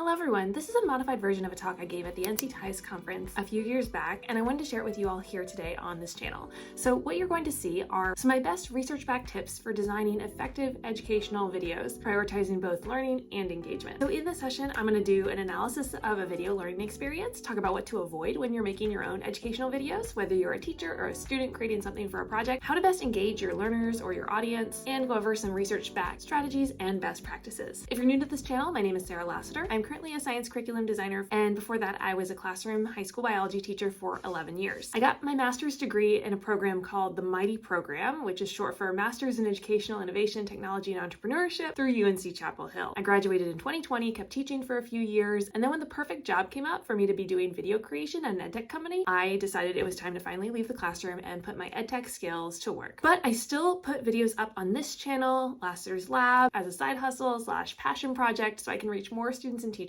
Hello everyone, this is a modified version of a talk I gave at the NCTIES conference a few years back, and I wanted to share it with you all here today on this channel. So what you're going to see are some of my best research-backed tips for designing effective educational videos, prioritizing both learning and engagement. So in this session, I'm going to do an analysis of a video learning experience, talk about what to avoid when you're making your own educational videos, whether you're a teacher or a student creating something for a project, how to best engage your learners or your audience, and go over some research-backed strategies and best practices. If you're new to this channel, my name is Lasseter. I'm currently a science curriculum designer, and before that I was a classroom high school biology teacher for 11 years. I got my master's degree in a program called the MIghty program, which is short for Masters in Educational Innovation, Technology, and Entrepreneurship through UNC Chapel Hill. I graduated in 2020, kept teaching for a few years, and then when the perfect job came up for me to be doing video creation at an edtech company, I decided it was time to finally leave the classroom and put my edtech skills to work. But I still put videos up on this channel, Lasseter's Lab, as a side hustle / passion project so I can reach more students and teachers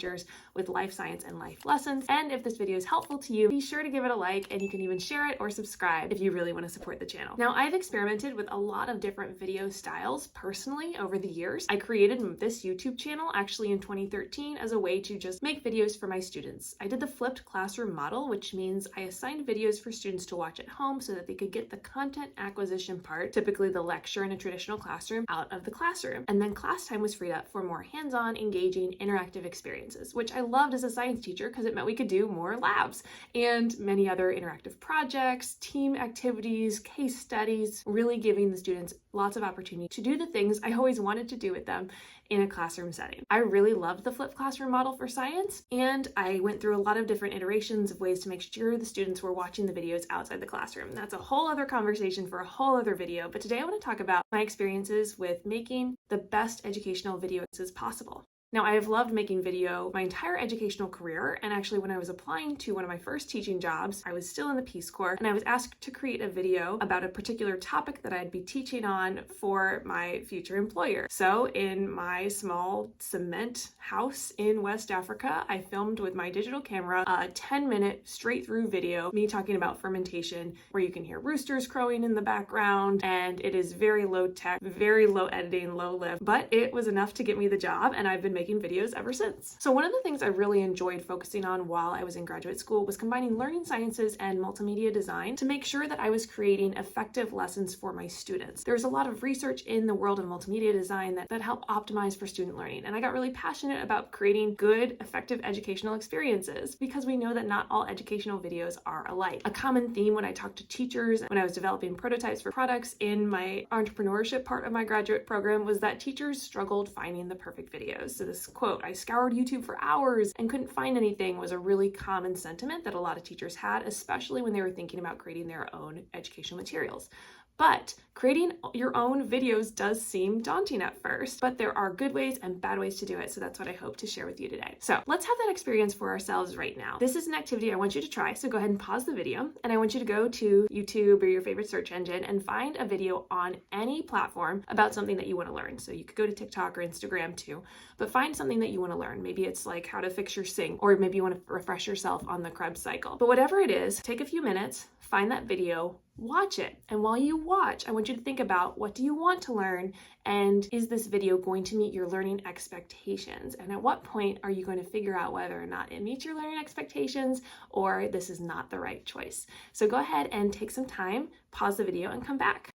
with life science and life lessons. And if this video is helpful to you, be sure to give it a like, and you can even share it or subscribe if you really want to support the channel. Now, I've experimented with a lot of different video styles personally over the years. I created this YouTube channel actually in 2013 as a way to just make videos for my students. I did the flipped classroom model, which means I assigned videos for students to watch at home so that they could get the content acquisition part, typically the lecture in a traditional classroom, out of the classroom. And then class time was freed up for more hands-on, engaging, interactive experiences, which I loved as a science teacher because it meant we could do more labs and many other interactive projects, team activities, case studies, really giving the students lots of opportunity to do the things I always wanted to do with them in a classroom setting. I really loved the flipped classroom model for science, and I went through a lot of different iterations of ways to make sure the students were watching the videos outside the classroom. That's a whole other conversation for a whole other video, but today I want to talk about my experiences with making the best educational videos possible. Now, I have loved making video my entire educational career, and actually when I was applying to one of my first teaching jobs, I was still in the Peace Corps, and I was asked to create a video about a particular topic that I'd be teaching on for my future employer. So in my small cement house in West Africa, I filmed with my digital camera a 10-minute straight-through video, me talking about fermentation, where you can hear roosters crowing in the background, and it is very low tech, very low editing, low lift, but it was enough to get me the job, and I've been making videos ever since. So one of the things I really enjoyed focusing on while I was in graduate school was combining learning sciences and multimedia design to make sure that I was creating effective lessons for my students. There's a lot of research in the world of multimedia design that help optimize for student learning, and I got really passionate about creating good, effective educational experiences because we know that not all educational videos are alike. A common theme when I talked to teachers when I was developing prototypes for products in my entrepreneurship part of my graduate program was that teachers struggled finding the perfect videos. So this quote, "I scoured YouTube for hours and couldn't find anything," was a really common sentiment that a lot of teachers had, especially when they were thinking about creating their own educational materials. But creating your own videos does seem daunting at first, but there are good ways and bad ways to do it, so that's what I hope to share with you today. So let's have that experience for ourselves right now. This is an activity I want you to try, so go ahead and pause the video, and I want you to go to YouTube or your favorite search engine and find a video on any platform about something that you want to learn. So you could go to TikTok or Instagram too, but find something that you want to learn. Maybe it's like how to fix your sink, or maybe you want to refresh yourself on the Krebs cycle. But whatever it is, take a few minutes, find that video, watch it. And while you watch, I want you to think about, what do you want to learn? And is this video going to meet your learning expectations? And at what point are you going to figure out whether or not it meets your learning expectations or this is not the right choice? So go ahead and take some time, pause the video, and come back.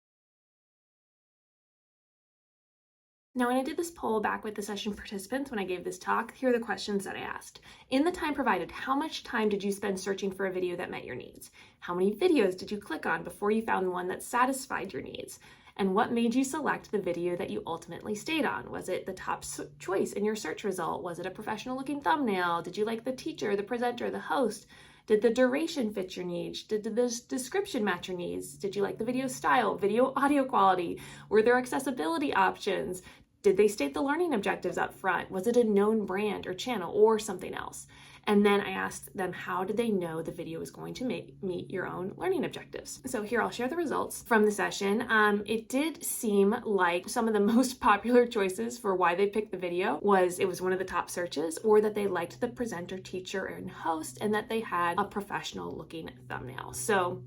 Now, when I did this poll back with the session participants when I gave this talk, here are the questions that I asked. In the time provided, how much time did you spend searching for a video that met your needs? How many videos did you click on before you found one that satisfied your needs? And what made you select the video that you ultimately stayed on? Was it the top choice in your search result? Was it a professional looking thumbnail? Did you like the teacher, the presenter, the host? Did the duration fit your needs? Did the description match your needs? Did you like the video style, video audio quality? Were there accessibility options? Did they state the learning objectives up front? Was it a known brand or channel or something else? And then I asked them, how did they know the video was going to meet your own learning objectives? So here, I'll share the results from the session. It did seem like some of the most popular choices for why they picked the video was it was one of the top searches, or that they liked the presenter, teacher, and host, and that they had a professional looking thumbnail. So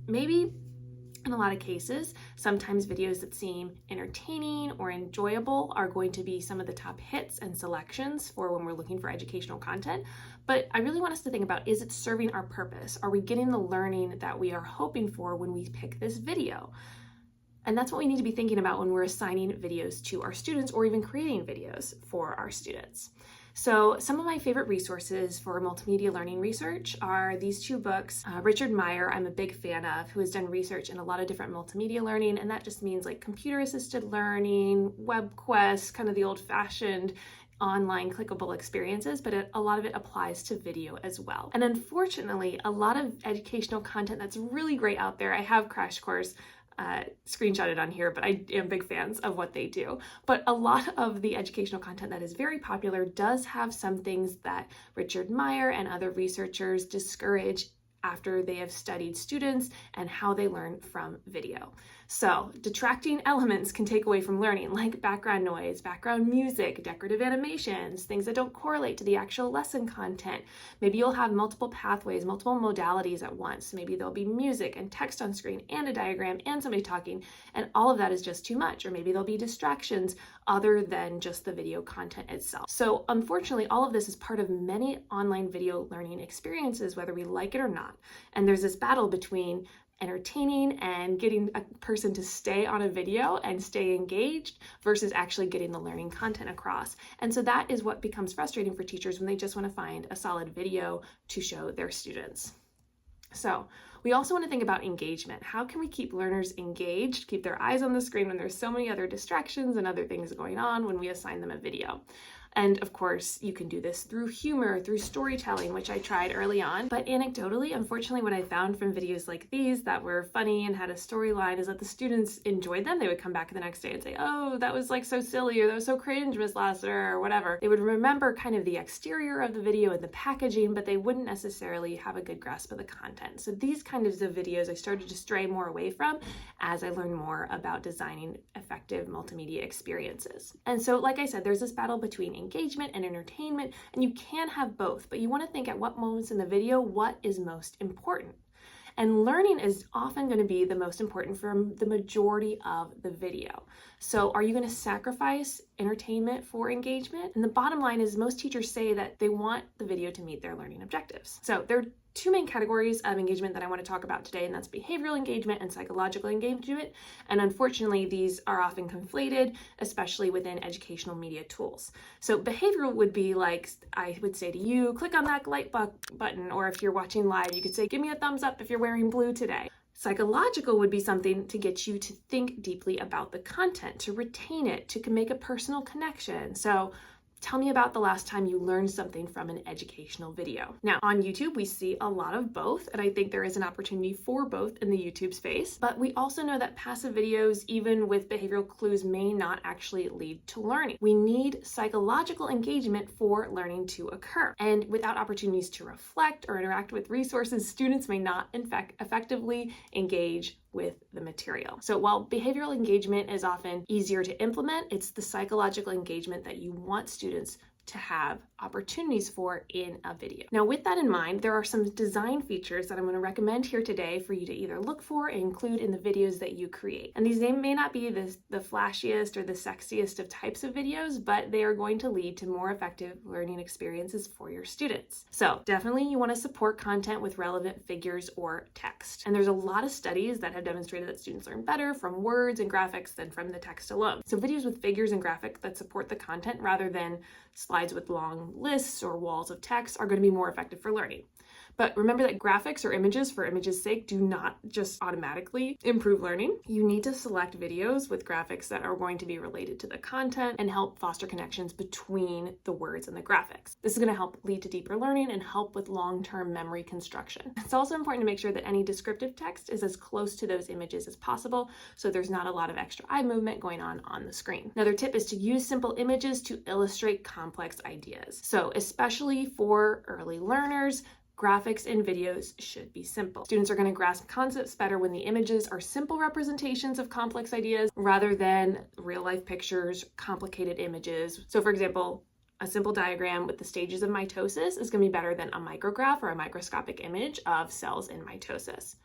maybe In a lot of cases, sometimes videos that seem entertaining or enjoyable are going to be some of the top hits and selections for when we're looking for educational content. But I really want us to think about, is it serving our purpose? Are we getting the learning that we are hoping for when we pick this video? And that's what we need to be thinking about when we're assigning videos to our students or even creating videos for our students. So some of my favorite resources for multimedia learning research are these two books. Richard Meyer, I'm a big fan of, who has done research in a lot of different multimedia learning, and that just means like computer-assisted learning, web quests, kind of the old-fashioned online clickable experiences, but a lot of it applies to video as well. And unfortunately, a lot of educational content that's really great out there. I have Crash Course screenshotted on here, but I am big fans of what they do. But a lot of the educational content that is very popular does have some things that Richard Meyer and other researchers discourage after they have studied students and how they learn from video. So detracting elements can take away from learning, like background noise, background music, decorative animations, things that don't correlate to the actual lesson content. Maybe you'll have multiple pathways, multiple modalities at once. Maybe there'll be music and text on screen and a diagram and somebody talking, and all of that is just too much. Or maybe there'll be distractions other than just the video content itself. So unfortunately, all of this is part of many online video learning experiences, whether we like it or not. And there's this battle between entertaining and getting a person to stay on a video and stay engaged versus actually getting the learning content across. And so that is what becomes frustrating for teachers when they just want to find a solid video to show their students. So we also want to think about engagement. How can we keep learners engaged, keep their eyes on the screen when there's so many other distractions and other things going on when we assign them a video? And of course, you can do this through humor, through storytelling, which I tried early on. But anecdotally, unfortunately, what I found from videos like these that were funny and had a storyline is that the students enjoyed them. They would come back the next day and say, oh, that was like so silly, or that was so cringe, Miss Lasseter, or whatever. They would remember kind of the exterior of the video and the packaging, but they wouldn't necessarily have a good grasp of the content. So these kinds of videos I started to stray more away from as I learned more about designing effective multimedia experiences. And so, like I said, there's this battle between engagement and entertainment, and you can have both, but you want to think at what moments in the video, what is most important. And learning is often going to be the most important for the majority of the video. So are you going to sacrifice entertainment for engagement? And the bottom line is most teachers say that they want the video to meet their learning objectives. So there are two main categories of engagement that I want to talk about today, and that's behavioral engagement and psychological engagement. And unfortunately, these are often conflated, especially within educational media tools. So behavioral would be like, I would say to you, click on that like button, or if you're watching live, you could say, give me a thumbs up if you're wearing blue today. Psychological would be something to get you to think deeply about the content, to retain it, to make a personal connection. So tell me about the last time you learned something from an educational video. Now, on YouTube, we see a lot of both, and I think there is an opportunity for both in the YouTube space. But we also know that passive videos, even with behavioral clues, may not actually lead to learning. We need psychological engagement for learning to occur. And without opportunities to reflect or interact with resources, students may not, in fact, effectively engage with the material. So while behavioral engagement is often easier to implement, it's the psychological engagement that you want students to have opportunities for in a video. Now, with that in mind, there are some design features that I'm going to recommend here today for you to either look for and include in the videos that you create. And these may not be the flashiest or the sexiest of types of videos, but they are going to lead to more effective learning experiences for your students. So definitely you want to support content with relevant figures or text. And there's a lot of studies that have demonstrated that students learn better from words and graphics than from the text alone. So videos with figures and graphics that support the content rather than slides with long lists or walls of text are going to be more effective for learning. But remember that graphics or images for images' sake do not just automatically improve learning. You need to select videos with graphics that are going to be related to the content and help foster connections between the words and the graphics. This is going to help lead to deeper learning and help with long-term memory construction. It's also important to make sure that any descriptive text is as close to those images as possible, so there's not a lot of extra eye movement going on the screen. Another tip is to use simple images to illustrate complex ideas. So especially for early learners, graphics in videos should be simple. Students are going to grasp concepts better when the images are simple representations of complex ideas rather than real-life pictures, complicated images. So for example, a simple diagram with the stages of mitosis is going to be better than a micrograph or a microscopic image of cells in mitosis.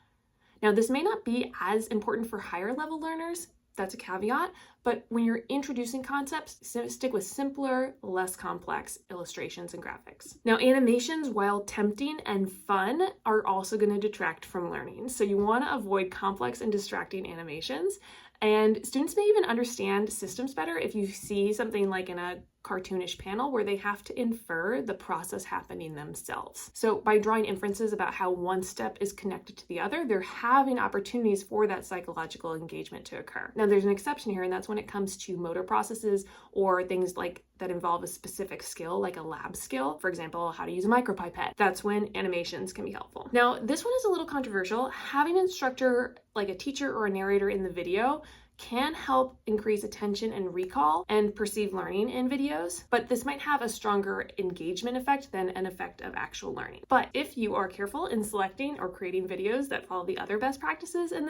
Now, this may not be as important for higher level learners, that's a caveat, but when you're introducing concepts, stick with simpler, less complex illustrations and graphics. Now, animations, while tempting and fun, are also going to detract from learning. So you want to avoid complex and distracting animations. And students may even understand systems better if you see something like in a cartoonish panel where they have to infer the process happening themselves. So by drawing inferences about how one step is connected to the other, they're having opportunities for that psychological engagement to occur. Now there's an exception here, and that's when it comes to motor processes or things like that involve a specific skill, like a lab skill. For example, how to use a micropipette. That's when animations can be helpful. Now, this one is a little controversial. Having an instructor, like a teacher or a narrator in the video, can help increase attention and recall and perceived learning in videos, but this might have a stronger engagement effect than an effect of actual learning. But if you are careful in selecting or creating videos that follow the other best practices in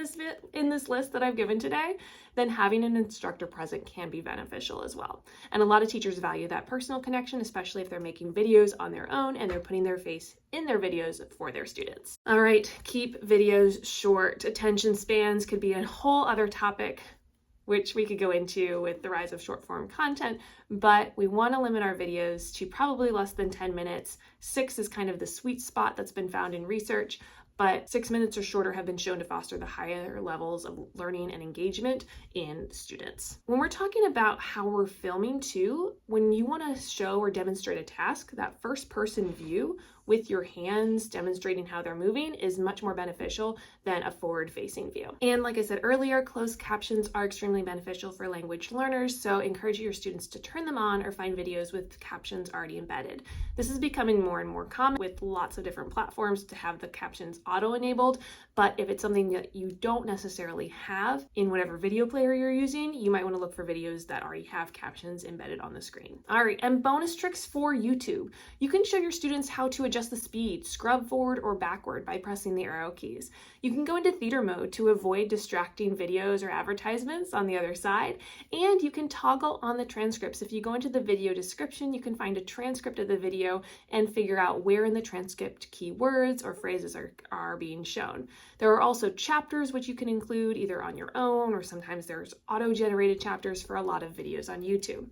this list that I've given today, then having an instructor present can be beneficial as well. And a lot of teachers value that personal connection, especially if they're making videos on their own and they're putting their face in their videos for their students. All right, keep videos short. Attention spans could be a whole other topic, which we could go into with the rise of short form content, but we want to limit our videos to probably less than 10 minutes. 6 is kind of the sweet spot that's been found in research, but 6 minutes or shorter have been shown to foster the higher levels of learning and engagement in students. When we're talking about how we're filming too, when you want to show or demonstrate a task, that first person view with your hands demonstrating how they're moving is much more beneficial than a forward-facing view. And like I said earlier, closed captions are extremely beneficial for language learners, so encourage your students to turn them on or find videos with captions already embedded. This is becoming more and more common with lots of different platforms to have the captions auto-enabled, but if it's something that you don't necessarily have in whatever video player you're using, you might want to look for videos that already have captions embedded on the screen. All right, and bonus tricks for YouTube. You can show your students how to adjust the speed, scrub forward or backward by pressing the arrow keys. You can go into theater mode to avoid distracting videos or advertisements on the other side, and you can toggle on the transcripts. If you go into the video description, you can find a transcript of the video and figure out where in the transcript keywords or phrases are being shown. There are also chapters which you can include either on your own, or sometimes there's auto-generated chapters for a lot of videos on YouTube.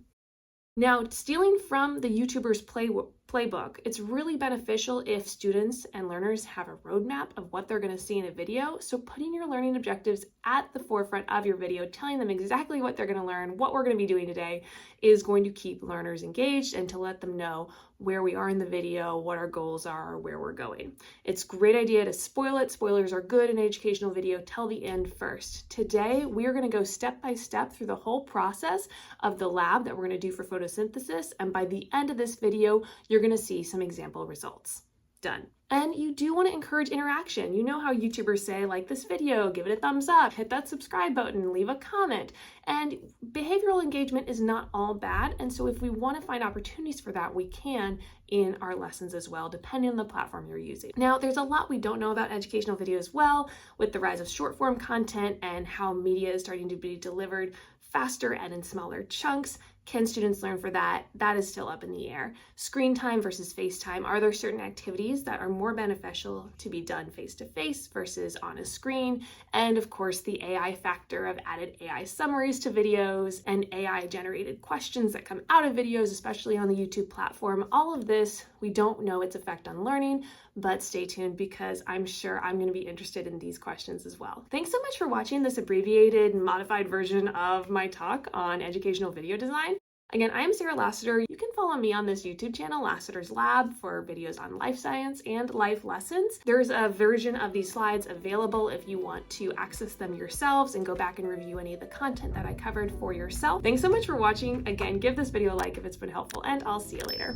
Now, stealing from the YouTuber's playbook, it's really beneficial if students and learners have a roadmap of what they're going to see in a video. So putting your learning objectives at the forefront of your video, telling them exactly what they're going to learn, what we're going to be doing today, is going to keep learners engaged and to let them know where we are in the video, what our goals are, or where we're going. It's a great idea to spoil it. Spoilers are good in educational video. Tell the end first. Today, we are going to go step by step through the whole process of the lab that we're going to do for photosynthesis. And by the end of this video, you're going to see some example results. Done. And you do want to encourage interaction. You know how YouTubers say, like this video, give it a thumbs up, hit that subscribe button, leave a comment. And behavioral engagement is not all bad. And so if we want to find opportunities for that, we can in our lessons as well, depending on the platform you're using. Now, there's a lot we don't know about educational video as well, with the rise of short form content and how media is starting to be delivered faster and in smaller chunks. Can students learn for that? That is still up in the air. Screen time versus face time. Are there certain activities that are more beneficial to be done face-to-face versus on a screen? And of course, the AI factor of added AI summaries to videos and AI-generated questions that come out of videos, especially on the YouTube platform. All of this, we don't know its effect on learning, but stay tuned because I'm sure I'm going to be interested in these questions as well. Thanks so much for watching this abbreviated, modified version of my talk on educational video design. Again, I am Sarah Lasseter. You can follow me on this YouTube channel, Lasseter's Lab, for videos on life science and life lessons. There's a version of these slides available if you want to access them yourselves and go back and review any of the content that I covered for yourself. Thanks so much for watching. Again, give this video a like if it's been helpful, and I'll see you later.